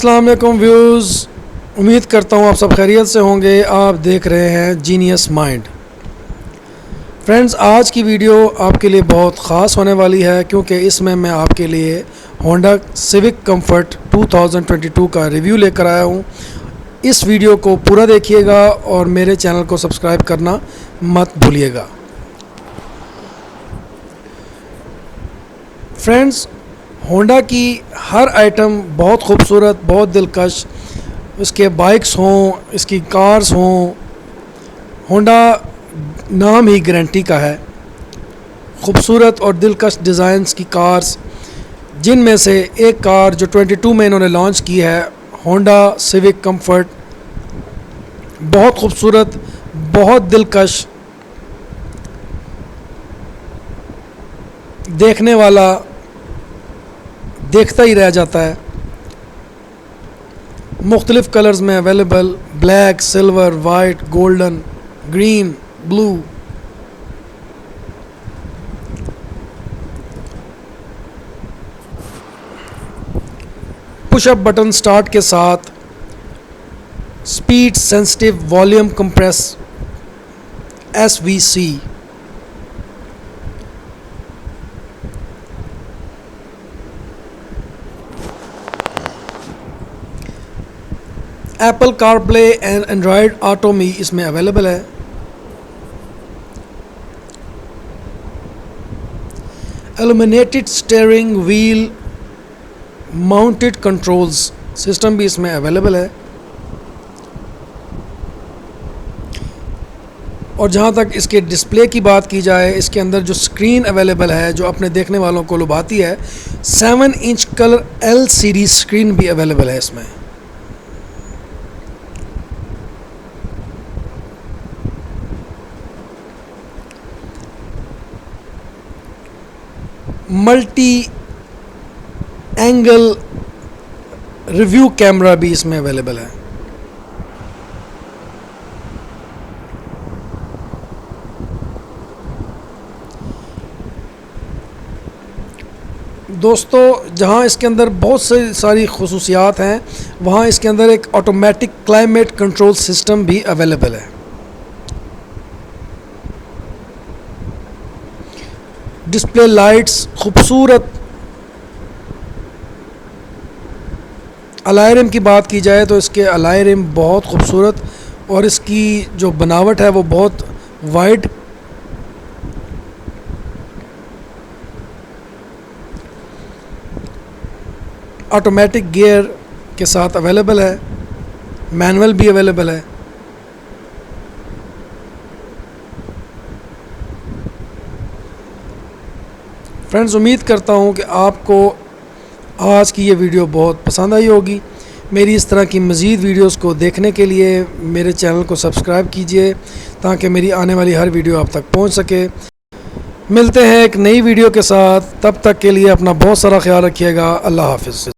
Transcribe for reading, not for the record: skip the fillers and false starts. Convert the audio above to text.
अस्सलाम वालेकुम व्यूज़, उम्मीद करता हूँ आप सब खैरियत से होंगे। आप देख रहे हैं जीनियस माइंड। फ्रेंड्स, आज की वीडियो आपके लिए बहुत ख़ास होने वाली है क्योंकि इसमें मैं आपके लिए होंडा सिविक कंफर्ट 2022 का रिव्यू लेकर आया हूँ। इस वीडियो को पूरा देखिएगा और मेरे चैनल को सब्सक्राइब करना मत भूलिएगा। फ्रेंड्स, होंडा की हर आइटम बहुत खूबसूरत, बहुत दिलकश, इसके बाइक्स हों, इसकी कार्स हों, होंडा नाम ही गारंटी का है। खूबसूरत और दिलकश डिज़ाइंस की कार्स, जिनमें से एक कार जो 22 में इन्होंने लॉन्च की है, होंडा सिविक कंफर्ट, बहुत खूबसूरत, बहुत दिलकश, देखने वाला देखता ही रह जाता है। मुख्तलिफ़ कलर्स में available, black, silver, white, golden, green, blue. Pushup button start के साथ speed sensitive volume compress SVC, Apple CarPlay and Android Auto मी इसमें अवेलेबल है। Illuminated steering wheel mounted controls system भी इसमें अवेलेबल है। और जहाँ तक इसके डिस्प्ले की बात की जाए, इसके अंदर जो स्क्रीन अवेलेबल है जो अपने देखने वालों को लुभाती है, 7 इंच कलर LCD स्क्रीन भी अवेलेबल है इसमें। मल्टी एंगल रिव्यू कैमरा भी इसमें अवेलेबल है। दोस्तों, जहां इसके अंदर बहुत सारी खुसूसियात हैं, वहां इसके अंदर एक ऑटोमेटिक क्लाइमेट कंट्रोल सिस्टम भी अवेलेबल है। डिस्प्ले लाइट्स खूबसूरत। अलाय रिम की बात की जाए तो इसके अलाय रिम बहुत खूबसूरत और इसकी जो बनावट है वो बहुत वाइड। ऑटोमेटिक गियर के साथ अवेलेबल है, मैनुअल भी अवेलेबल है। फ्रेंड्स, उम्मीद करता हूँ कि आपको आज की ये वीडियो बहुत पसंद आई होगी। मेरी इस तरह की मज़ीद वीडियोस को देखने के लिए मेरे चैनल को सब्सक्राइब कीजिए ताकि मेरी आने वाली हर वीडियो आप तक पहुँच सके। मिलते हैं एक नई वीडियो के साथ, तब तक के लिए अपना बहुत सारा ख्याल रखिएगा। अल्लाह हाफ़िज़।